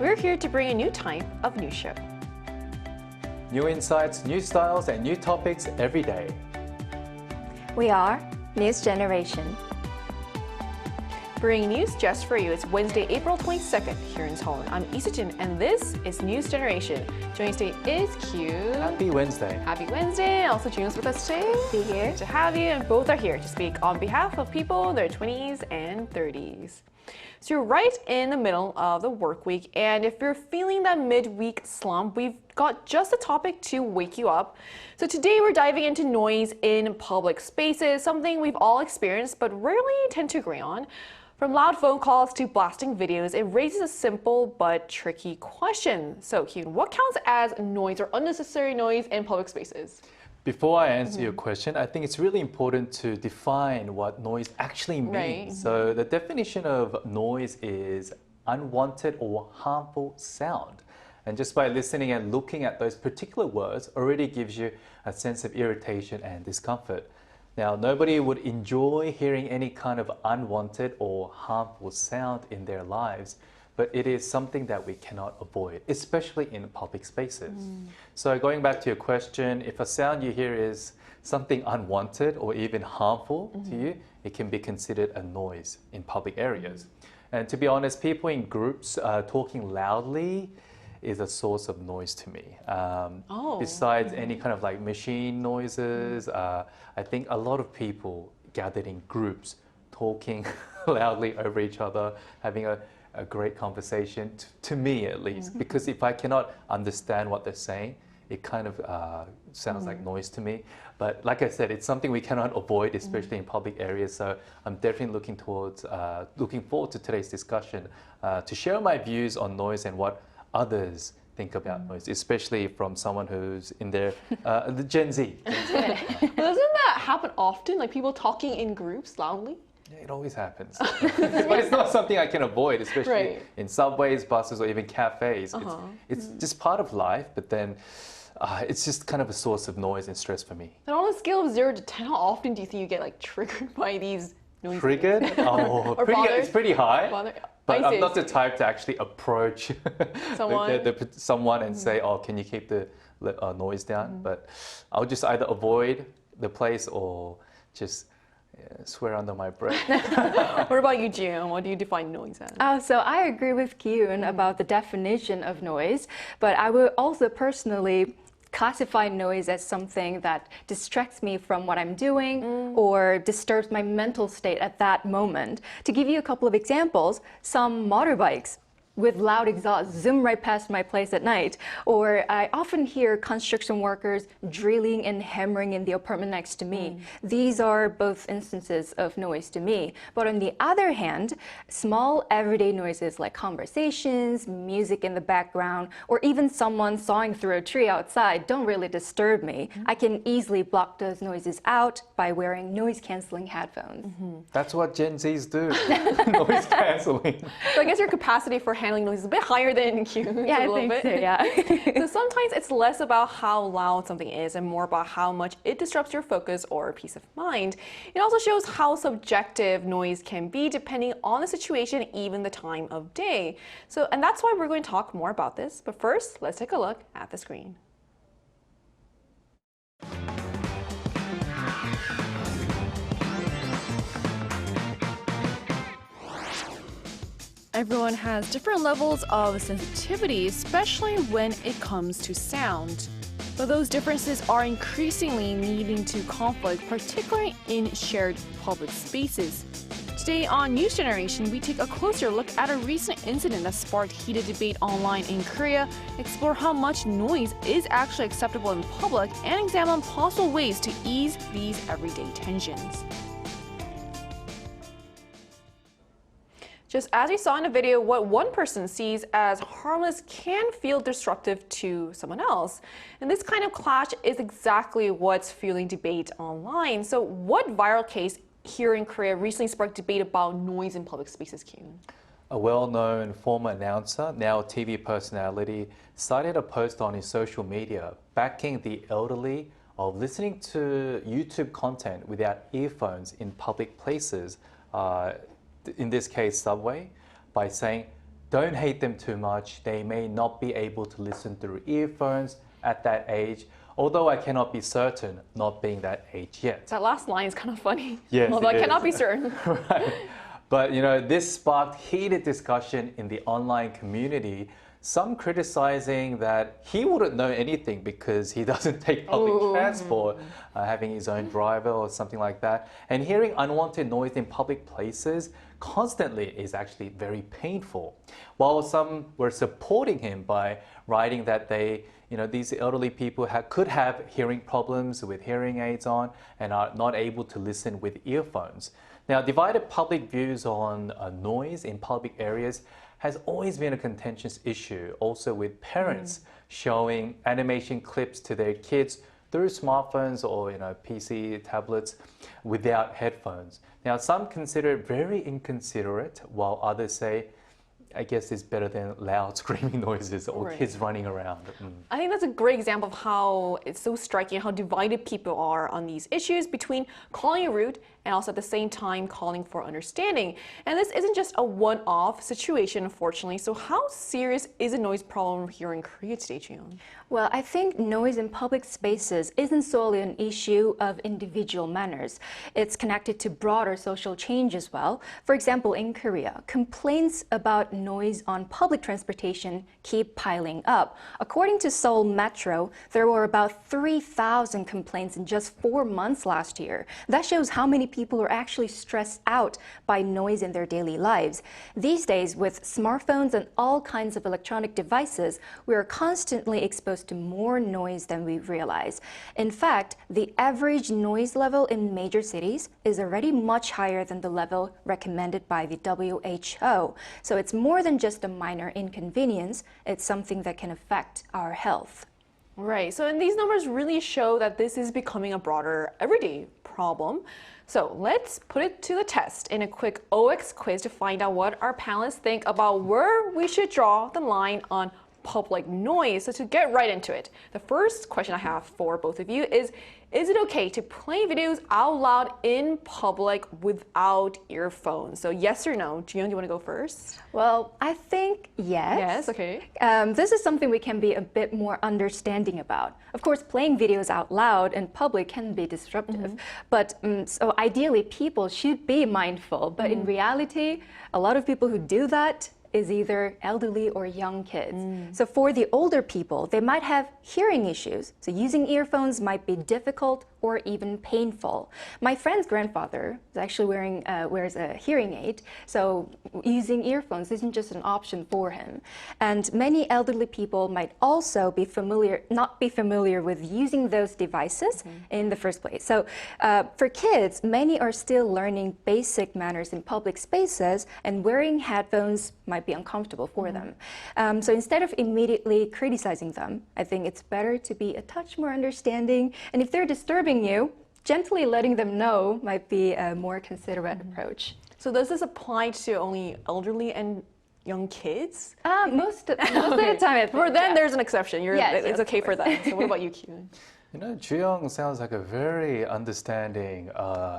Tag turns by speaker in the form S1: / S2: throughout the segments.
S1: We're here to bring a new type of news show.
S2: New insights, new styles, and new topics every day.
S3: We are News Generation.
S1: Bringing news just for you. It's Wednesday, April 22nd here in Seoul. I'm Isujin, and this is News Generation. Joining today is Q.
S2: Happy Wednesday.
S1: Happy Wednesday. Also, June's with us today.
S3: Be here.
S1: Good to have you, and both are here to speak on behalf of people in their 20s and 30s. So you're right in the middle of the work week, and if you're feeling that midweek slump, we've got just a topic to wake you up. So today we're diving into noise in public spaces, something we've all experienced but rarely tend to agree on. From loud phone calls to blasting videos, it raises a simple but tricky question. So Hyun, what counts as noise or unnecessary noise in public spaces?
S2: Before I answer your question, I think it's really important to define what noise actually means.
S1: Right.
S2: So the definition of noise is unwanted or harmful sound. And just by listening and looking at those particular words already gives you a sense of irritation and discomfort. Now, nobody would enjoy hearing any kind of unwanted or harmful sound in their lives, but it is something that we cannot avoid, especially in public spaces. So going back to your question, if a sound you hear is something unwanted or even harmful to you, it can be considered a noise in public areas. And to be honest, people in groups talking loudly is a source of noise to me. Besides any kind of like machine noises, I think a lot of people gathered in groups talking loudly over each other, having a great conversation, to me at least, because if I cannot understand what they're saying, it kind of sounds like noise to me. But like I said, it's something we cannot avoid, especially in public areas. So I'm definitely looking forward to today's discussion to share my views on noise and what others think about noise, especially from someone who's in their the Gen Z.
S1: Doesn't that happen often? Like people talking in groups loudly?
S2: Yeah, it always happens. But it's not something I can avoid, especially in subways, buses, or even cafes. It's just part of life, but then it's just kind of a source of noise and stress for me.
S1: And on a scale of 0 to 10, how often do you think you get like triggered by these noises?
S2: Triggered? Oh, it's pretty high. But I'm not the type to actually approach someone and say, oh, can you keep the noise down? But I'll just either avoid the place or just swear under my breath.
S1: What about you, June? What do you define noise as?
S3: So I agree with Kyun about the definition of noise, but I would also personally classify noise as something that distracts me from what I'm doing or disturbs my mental state at that moment. To give you a couple of examples, some motorbikes with loud exhaust zoom right past my place at night, or I often hear construction workers drilling and hammering in the apartment next to me. These are both instances of noise to me. But on the other hand, small everyday noises like conversations, music in the background, or even someone sawing through a tree outside don't really disturb me. I can easily block those noises out by wearing noise-canceling headphones.
S2: That's what Gen Zs do, noise canceling.
S1: So I guess your capacity for handling noise is a bit higher than Q.
S3: Yeah, I think so, yeah.
S1: So sometimes it's less about how loud something is and more about how much it disrupts your focus or peace of mind. It also shows how subjective noise can be depending on the situation, even the time of day. And that's why we're going to talk more about this. But first, let's take a look at the screen. Everyone has different levels of sensitivity, especially when it comes to sound. But those differences are increasingly leading to conflict, particularly in shared public spaces. Today on News Generation, we take a closer look at a recent incident that sparked heated debate online in Korea, explore how much noise is actually acceptable in public, and examine possible ways to ease these everyday tensions. Just as we saw in a video, what one person sees as harmless can feel disruptive to someone else. And this kind of clash is exactly what's fueling debate online. So what viral case here in Korea recently sparked debate about noise in public spaces, Kyun?
S2: A well-known former announcer, now TV personality, cited a post on his social media backing the elderly of listening to YouTube content without earphones in public places, in this case subway, by saying, don't hate them too much. They may not be able to listen through earphones at that age, although I cannot be certain, not being that age yet.
S1: That last line is kind of funny.
S2: Yes,
S1: Although I
S2: it
S1: cannot
S2: is.
S1: be certain.
S2: Right. But this sparked heated discussion in the online community. Some criticizing that he wouldn't know anything because he doesn't take public transport, having his own driver or something like that. And hearing unwanted noise in public places constantly is actually very painful. While some were supporting him by writing that these elderly people could have hearing problems with hearing aids on and are not able to listen with earphones. Now, divided public views on noise in public areas has always been a contentious issue, also with parents showing animation clips to their kids through smartphones or PC, tablets without headphones. Now, some consider it very inconsiderate, while others say, I guess it's better than loud screaming noises or kids running around.
S1: I think that's a great example of how it's so striking how divided people are on these issues between calling it rude and also at the same time calling for understanding. And this isn't just a one-off situation, unfortunately. So how serious is a noise problem here in Korea today, Jiyoung?
S3: Well, I think noise in public spaces isn't solely an issue of individual manners. It's connected to broader social change as well. For example, in Korea, complaints about noise on public transportation keep piling up. According to Seoul Metro, there were about 3,000 complaints in just 4 months last year. That shows how many people are actually stressed out by noise in their daily lives. These days, with smartphones and all kinds of electronic devices, we are constantly exposed to more noise than we realize. In fact, the average noise level in major cities is already much higher than the level recommended by the WHO. So it's more than just a minor inconvenience, it's something that can affect our health.
S1: Right, so and these numbers really show that this is becoming a broader everyday problem. So let's put it to the test in a quick OX quiz to find out what our panelists think about where we should draw the line on public noise. So to get right into it, the first question I have for both of you is it okay to play videos out loud in public without earphones? So yes or no? Jiyoung, do you want to go first?
S3: Well, I think yes.
S1: Yes, okay.
S3: This is something we can be a bit more understanding about. Of course, playing videos out loud in public can be disruptive, but so ideally people should be mindful. But in reality, a lot of people who do that is either elderly or young kids. So for the older people, they might have hearing issues. So using earphones might be difficult or even painful. My friend's grandfather is actually wears a hearing aid, so using earphones isn't just an option for him. And many elderly people might also not be familiar with using those devices in the first place. So for kids, many are still learning basic manners in public spaces, and wearing headphones might be uncomfortable for them. So instead of immediately criticizing them, I think it's better to be a touch more understanding. And if they're disturbing you, gently letting them know might be a more considerate approach.
S1: So does this apply to only elderly and young kids?
S3: Most of the time, I think,
S1: For them, there's an exception.
S3: Yes,
S1: it's
S3: of
S1: okay for
S3: course.
S1: that. So what about you, Kyun?
S2: Jiyoung sounds like a very understanding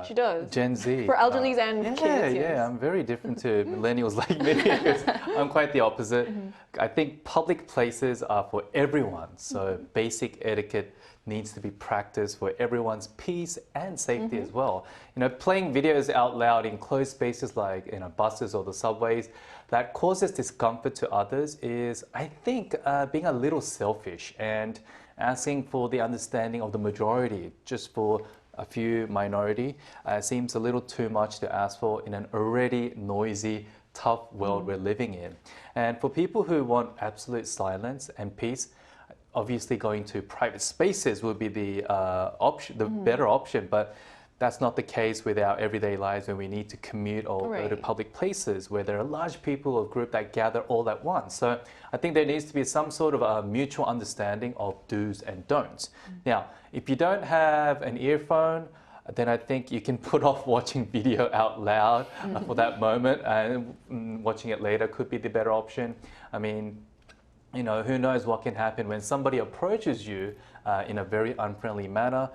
S1: She does.
S2: Gen Z.
S1: For elderlies and kids, yes.
S2: Yeah, I'm very different to millennials like me because I'm quite the opposite. I think public places are for everyone, so basic etiquette needs to be practiced for everyone's peace and safety as well. Playing videos out loud in closed spaces like buses or the subways that causes discomfort to others is, I think, being a little selfish and asking for the understanding of the majority just for a few minority seems a little too much to ask for in an already noisy, tough world we're living in. And for people who want absolute silence and peace, obviously going to private spaces would be the option, the better option, but that's not the case with our everyday lives when we need to commute or go to public places where there are large people or group that gather all at once. So I think there needs to be some sort of a mutual understanding of do's and don'ts. Now, if you don't have an earphone, then I think you can put off watching video out loud for that moment, and watching it later could be the better option. I mean, who knows what can happen when somebody approaches you in a very unfriendly manner,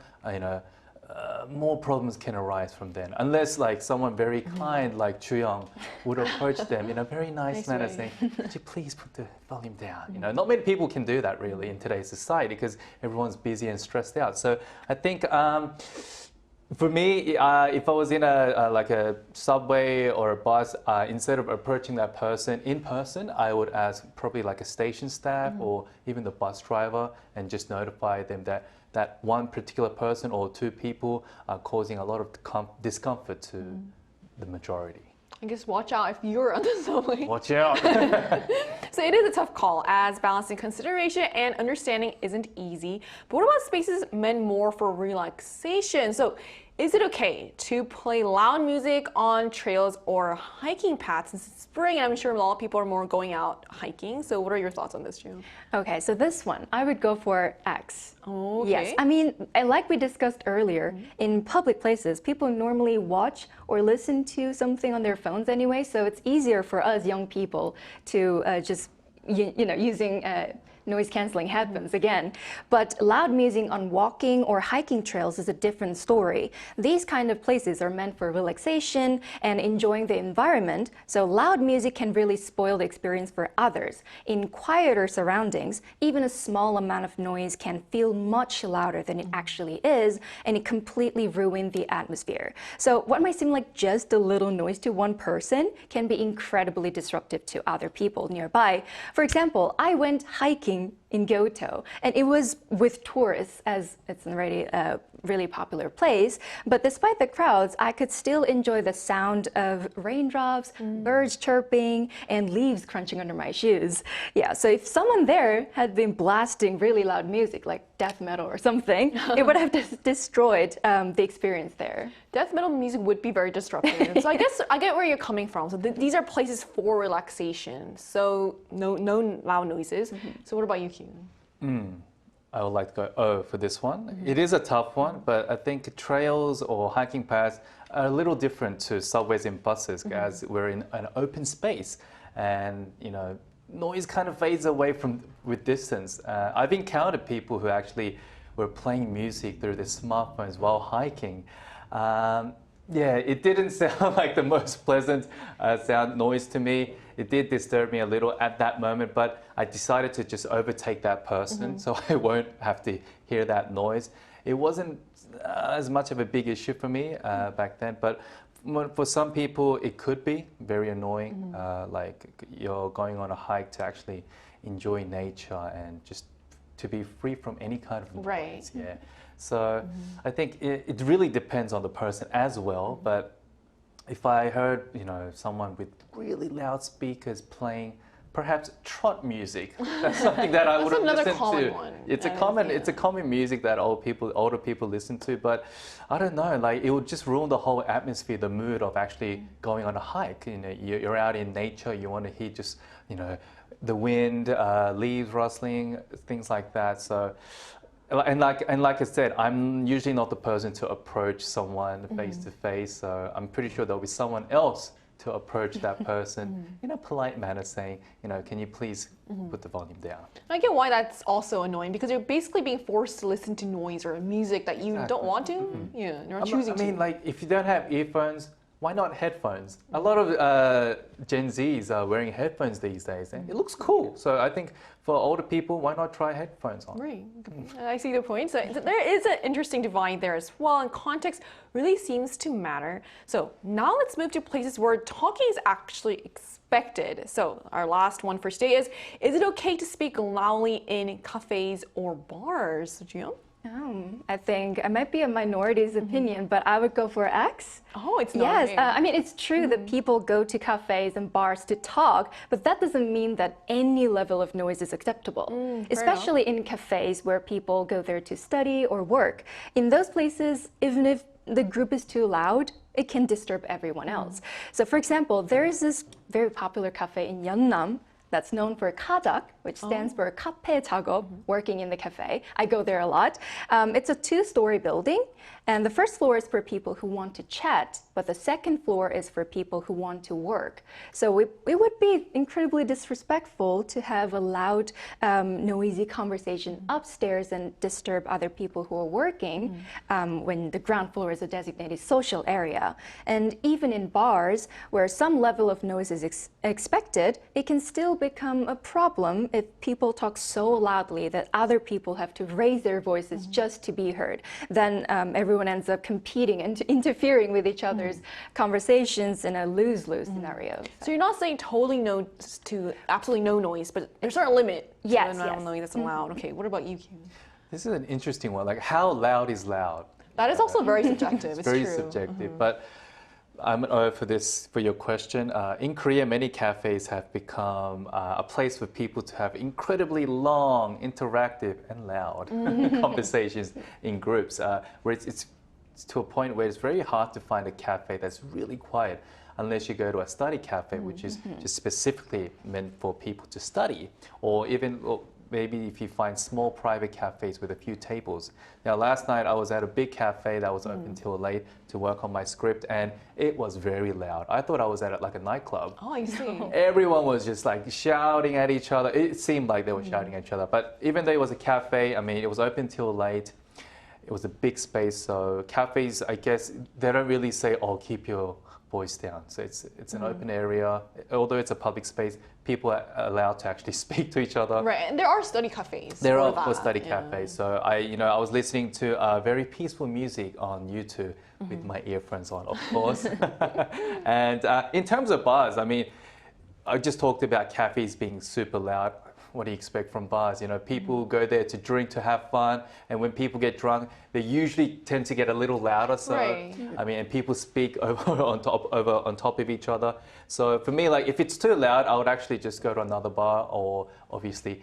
S2: more problems can arise from then. Unless like someone very kind like Chu-young would approach them in a very nice manner saying, could you please put the volume down? You know, not many people can do that really in today's society because everyone's busy and stressed out. So I think for me, if I was in like a subway or a bus, instead of approaching that person in person, I would ask probably like a station staff or even the bus driver and just notify them that one particular person or two people are causing a lot of discomfort to the majority.
S1: I guess watch out if you're on the subway.
S2: Watch out.
S1: So it is a tough call as balancing consideration and understanding isn't easy. But what about spaces meant more for relaxation? So is it okay to play loud music on trails or hiking paths? Since it's spring, I'm sure a lot of people are more going out hiking. So what are your thoughts on this, June?
S3: Okay, so this one, I would go for X.
S1: Oh, okay.
S3: Yes, I mean, like we discussed earlier, in public places, people normally watch or listen to something on their phones anyway, so it's easier for us young people to just, using noise cancelling headphones again. But loud music on walking or hiking trails is a different story. These kind of places are meant for relaxation and enjoying the environment, so loud music can really spoil the experience for others. In quieter surroundings, even a small amount of noise can feel much louder than it actually is, and it completely ruins the atmosphere. So what might seem like just a little noise to one person can be incredibly disruptive to other people nearby. For example, I went hiking in Kyoto, and it was with tourists, as it's already a really popular place. But despite the crowds, I could still enjoy the sound of raindrops, birds chirping, and leaves crunching under my shoes. Yeah, so if someone there had been blasting really loud music, like death metal or something, it would have destroyed the experience there.
S1: Death metal music would be very disruptive. So I guess I get where you're coming from. So these are places for relaxation. So no loud noises. So what about you, Kyun?
S2: I would like to go O for this one. It is a tough one, but I think trails or hiking paths are a little different to subways and buses as we're in an open space, and noise kind of fades away with distance. I've encountered people who actually were playing music through their smartphones while hiking. Yeah, it didn't sound like the most pleasant sound noise to me. It did disturb me a little at that moment, but I decided to just overtake that person so I won't have to hear that noise. It wasn't as much of a big issue for me back then, but for some people it could be very annoying. Like you're going on a hike to actually enjoy nature and just to be free from any kind of noise.
S1: Right.
S2: Yeah. So I think it really depends on the person as well, but if I heard, someone with really loud speakers playing perhaps trot music, that's something that I wouldn't listen to.
S1: One.
S2: It's a common music that older people listen to, but I don't know, like it would just ruin the whole atmosphere, the mood of actually going on a hike. You're out in nature, you want to hear just, the wind, leaves rustling, things like that. So. And like I said, I'm usually not the person to approach someone face to face, so I'm pretty sure there'll be someone else to approach that person in a polite manner saying, can you please put the volume down?
S1: I get why that's also annoying because you're basically being forced to listen to noise or music that you don't want to. Yeah, you're not choosing to.
S2: I mean, like if you don't have earphones, why not headphones? A lot of Gen Zs are wearing headphones these days, and it looks cool. So I think for older people, why not try headphones on?
S1: Right. I see the point. So there is an interesting divide there as well, and context really seems to matter. So now let's move to places where talking is actually expected. So our last one for today is it okay to speak loudly in cafes or bars? Jiyoung?
S3: I think it might be a minority's opinion, but I would go for X.
S1: Oh, it's not.
S3: Yes, I mean, it's true that people go to cafes and bars to talk, but that doesn't mean that any level of noise is acceptable, especially in cafes where people go there to study or work. In those places, even if the group is too loud, it can disturb everyone else. So for example, there is this very popular cafe in Yeonnam. that's known for kadak, which stands for 카페 작업, working in the cafe. I go there a lot. It's a 2-story building, and the first floor is for people who want to chat, but the second floor is for people who want to work. So it would be incredibly disrespectful to have a loud, noisy conversation upstairs and disturb other people who are working when the ground floor is a designated social area. And even in bars, where some level of noise is expected, it can still become a problem if people talk so loudly that other people have to raise their voices just to be heard. Then everyone ends up competing and interfering with each other's conversations in a lose-lose scenario.
S1: So you're not saying totally no to absolutely no noise, but there's a certain limit to the amount of noise that's allowed. Okay, what about you, Kim?
S2: This is an interesting one. Like, how loud is loud?
S1: That is also very subjective. It's
S2: very
S1: true.
S2: subjective. But I'm for your question. In Korea, many cafes have become a place for people to have incredibly long, interactive, and loud conversations in groups, where it's to a point where it's very hard to find a cafe that's really quiet unless you go to a study cafe, which is just specifically meant for people to study, or even maybe if you find small private cafes with a few tables. Now, last night I was at a big cafe that was open till late to work on my script, and it was very loud. I thought I was at like a nightclub.
S1: Oh, I see.
S2: Everyone was just like shouting at each other. It seemed like they were shouting at each other. But even though it was a cafe, I mean, it was open till late. It was a big space, so cafes, I guess, they don't really say, oh, keep your voice down. So it's an open area. Although it's a public space, people are allowed to actually speak to each other.
S1: Right, and there are study cafes.
S2: There are for study cafes. So I was listening to very peaceful music on YouTube with my earphones on, of course. And in terms of bars, I mean, I just talked about cafes being super loud. What do you expect from bars? You know, people go there to drink, to have fun, and when people get drunk, they usually tend to get a little louder. So, I mean, and people speak on top of each other. So for me, like, if it's too loud, I would actually just go to another bar, or obviously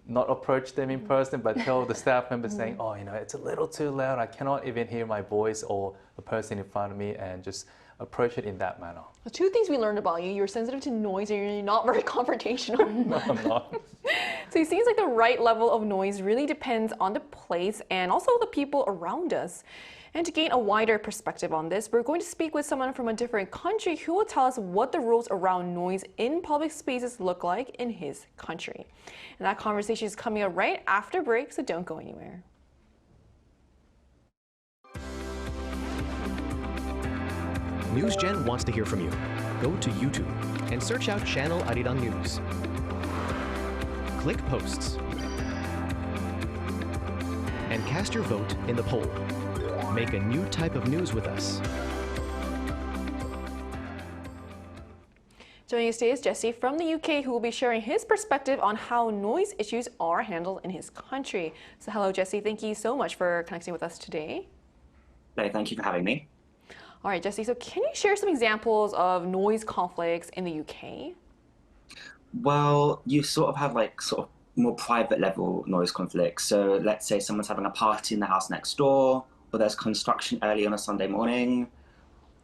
S2: not approach them in person, but tell the staff members saying, oh, you know, it's a little too loud. I cannot even hear my voice or the person in front of me, and just approach it in that manner.
S1: The 2 things we learned about you: you're sensitive to noise and you're not very confrontational.
S2: No, I'm not.
S1: So it seems like the right level of noise really depends on the place and also the people around us. And to gain a wider perspective on this, we're going to speak with someone from a different country who will tell us what the rules around noise in public spaces look like in his country. And that conversation is coming up right after break, so don't go anywhere.
S4: NewsGen wants to hear from you. Go to YouTube and search out channel Arirang News. Click Posts and cast your vote in the poll. Make a new type of news with us.
S1: Joining us today is Jesse from the UK, who will be sharing his perspective on how noise issues are handled in his country. So hello, Jesse. Thank you so much for connecting with us today.
S5: No, thank you for having me.
S1: All right, Jesse, so can you share some examples of noise conflicts in the UK?
S5: Well, you sort of have like sort of more private level noise conflicts. So let's say someone's having a party in the house next door, or there's construction early on a Sunday morning,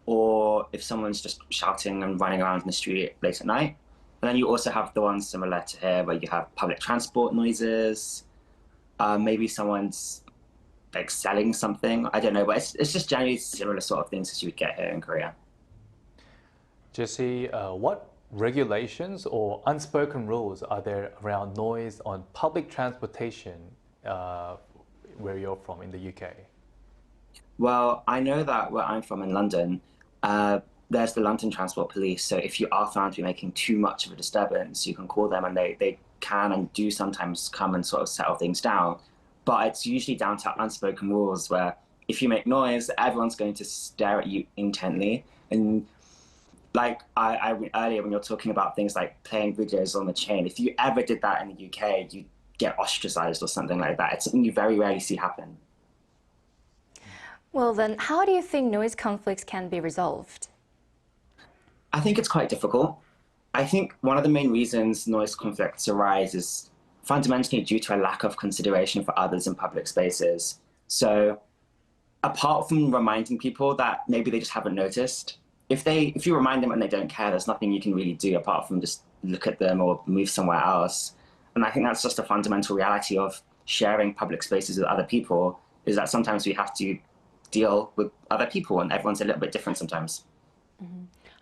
S5: or if someone's just shouting and running around in the street late at night. And then you also have the ones similar to here where you have public transport noises, maybe someone's like selling something, I don't know, but it's just generally similar sort of things as you would get here in Korea.
S2: Jesse, what regulations or unspoken rules are there around noise on public transportation where you're from in the UK?
S5: Well, I know that where I'm from in London, there's the London Transport Police. So if you are found to be making too much of a disturbance, you can call them, and they can and do sometimes come and sort of settle things down. But it's usually down to unspoken rules where if you make noise, everyone's going to stare at you intently. And like I earlier, when you're talking about things like playing videos on the chain, if you ever did that in the UK, you'd get ostracized or something like that. It's something you very rarely see happen.
S3: Well, then, how do you think noise conflicts can be resolved?
S5: I think it's quite difficult. I think one of the main reasons noise conflicts arise is fundamentally due to a lack of consideration for others in public spaces. So apart from reminding people that maybe they just haven't noticed, if you remind them and they don't care, there's nothing you can really do apart from just look at them or move somewhere else. And I think that's just a fundamental reality of sharing public spaces with other people, is that sometimes we have to deal with other people and everyone's a little bit different sometimes.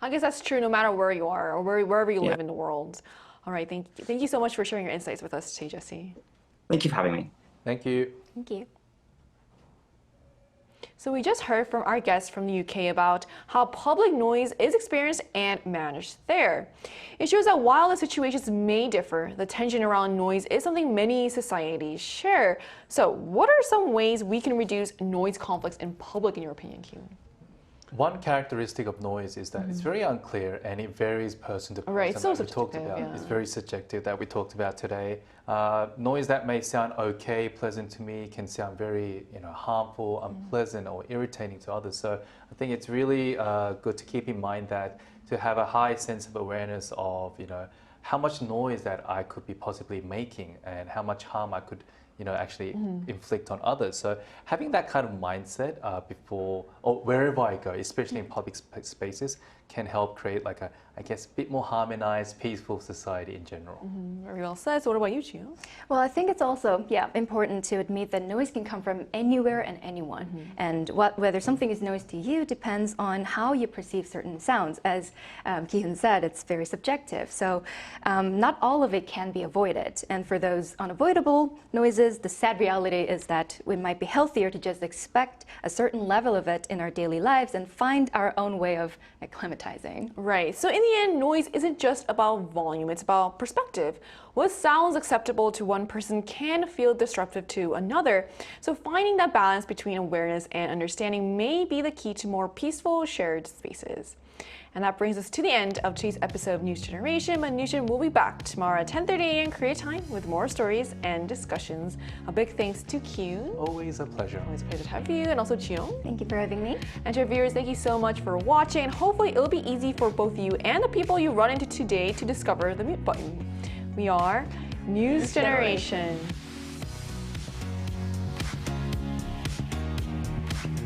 S1: I guess that's true no matter where you are or wherever you live in the world. All right, thank you so much for sharing your insights with us today, Jesse.
S5: Thank you for having me.
S2: Thank you.
S3: Thank you.
S1: So we just heard from our guest from the UK about how public noise is experienced and managed there. It shows that while the situations may differ, the tension around noise is something many societies share. So what are some ways we can reduce noise conflicts in public, in your opinion, Kyun?
S2: One characteristic of noise is that it's very unclear and it varies person to person.
S1: Right, it's so
S2: that we talked
S1: subjective,
S2: about.
S1: yeah.
S2: It's very subjective that we talked about today. Noise that may sound okay, pleasant to me, can sound very harmful, unpleasant, or irritating to others. So I think it's really good to keep in mind that to have a high sense of awareness of how much noise that I could be possibly making and how much harm I could actually inflict on others. So having that kind of mindset before or wherever I go, especially in public spaces, can help create like a bit more harmonized, peaceful society in general.
S1: Very well said. So what about you, Chiu?
S3: Well, I think it's also, important to admit that noise can come from anywhere and anyone. And whether something is noise to you depends on how you perceive certain sounds. As Ki-hun said, it's very subjective. So not all of it can be avoided. And for those unavoidable noises, the sad reality is that it might be healthier to just expect a certain level of it in our daily lives and find our own way of acclimatizing.
S1: Right. So in the end, noise isn't just about volume, it's about perspective. What sounds acceptable to one person can feel disruptive to another. So finding that balance between awareness and understanding may be the key to more peaceful, shared spaces. And that brings us to the end of today's episode of News Generation. But News Gen will be back tomorrow at 10:30 a.m. Korea time with more stories and discussions. A big thanks to Kyun.
S2: Always a pleasure.
S1: Always a pleasure to have you, and also Chiyoung.
S3: Thank you for having me.
S1: And to our viewers, thank you so much for watching. And hopefully it'll be easy for both you and the people you run into today to discover the mute button. We are News Generation.